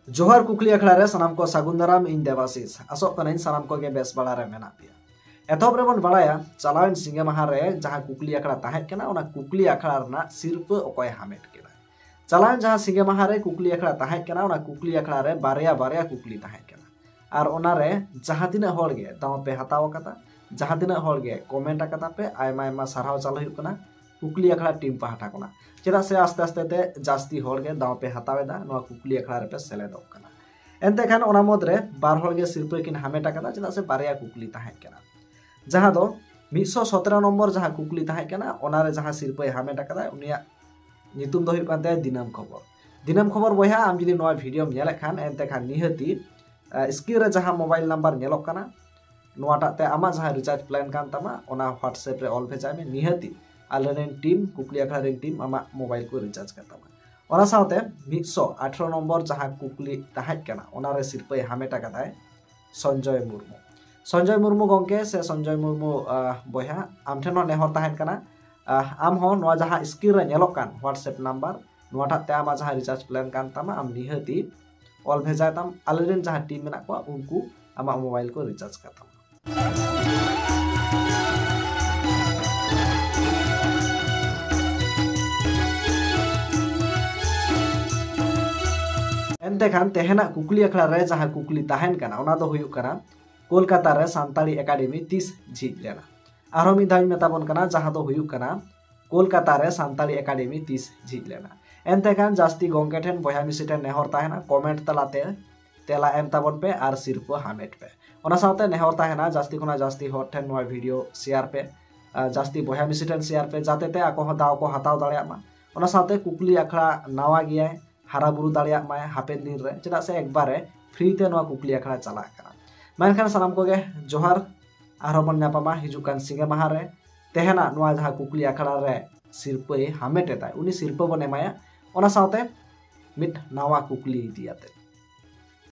जोहार कुकली अखड़ा रे सानाम को सागुन दाराम इन देवाशीष आसोग कनाइन सानाम को गे बेस बाड़ा रे मेना पिया एतोब रे बन बाड़ाया चालावन सिंगे माहा रे जहां कुकली अखड़ा ताहें केना ओना कुकली अखड़ा रना सिरपा ओकय हामेट केना चालावन जहां सिंगे माहा रे कुकली अखड़ा ताहें केना ओना कुकली अखड़ा रे बारया बारया कुकली ताहें केना आर ओना रे जहां तिना होड़ गे दाव पे हताव कता जहां तिना होड़ गे कमेंट कता पे आयमा आयमा सारहाव चालू हुयुग कना कुकली अखड़ा टीम पाहटा कोना चेदा से आस्ते आस्ते ते जास्ती होड़ गे दाव पे हतावेदा नोआ कुकली अखड़ा रे पे सेलेदोग कना एनते खान ओना मदरे बार होड़ गे सिरपा किन हामेटा कदा चेदा से बारया कुकली ताहें केना जहां दो 117 नंबर जहां कुकली ताहें केना ओना रे जहां सिरपा हामेटा कदा उनिया नितुम दो हुयुग कानते दिनम खबर बयहा आम जुदी नोआ भिडियो नेले खान एनते खान निहती स्क्रीन रे जहां मोबाइल नंबर नेलोग कना नोआटा ते आमा जहां रिचार्ज प्लान कान तामा ओना व्हाट्सएप रे ऑल भेजाय में निहती आलेरेन टीम कुकली अखड़ा रेन टीम आमा मोबाइल को रिचार्ज करतामा ओना साथे 118 नंबर जहां कुकली ताहें केना ओना रे सिरपा हामेटा कदाय संजय मुर्मू गंके से संजय मुर्मू बयहा आम ठेन नेहर ताहें केना आम हो नोआ जहां स्क्रीन रे नेलोग कान व्हाट्सएप नंबर नोआटा ते आमा जहां रिचार्ज प्लान कान तामा आम निहती ऑल भेजाय ताम आलेरेन जहां टीम मेना को उनको आमा मोबाइल को रिचार्ज करताम एनते खान तेहना कुकली अखड़ा रे जहां कुकली ताहेन कना ओना दो हुयुग कना कोलकाता रे सांताली एकेडमी 30 झिज लेना आरो मि धाई मेताबन कना जहां दो हुयुग कना कोलकाता रे सांताली एकेडमी 30 झिज लेना एनते खान जास्ती गोंके ठेन बया मिसी ठेन नेहर ताहेना कमेंट तलाते तेला एम ताबन पे आर सिरपा हामेट पे ओना साथे नेहर ताहेना जास्ती कोना जास्ती हर ठेन नोआ वीडियो शेयर पे जास्ती बया मिसी ठेन शेयर पे जाते ते आको हो दाव को हताव दाड़िया मा ओना साथे कुकली अखड़ा नावा गियाय हारा बुरु दाड़िया माय हापेन दिन रे चेदा से एक बारे फ्री ते नोआ कुकली अखड़ा चला कना मेनखान सानाम को गे जोहार आरो बन नापामा हिजुकान सिंगे माहा रे तेहना नोआ जहां कुकली अखड़ा रे सिरपा हामेटे ताय उनी सिरपा बन एमाया ओना साथे मिट नावा कुकली दियाते।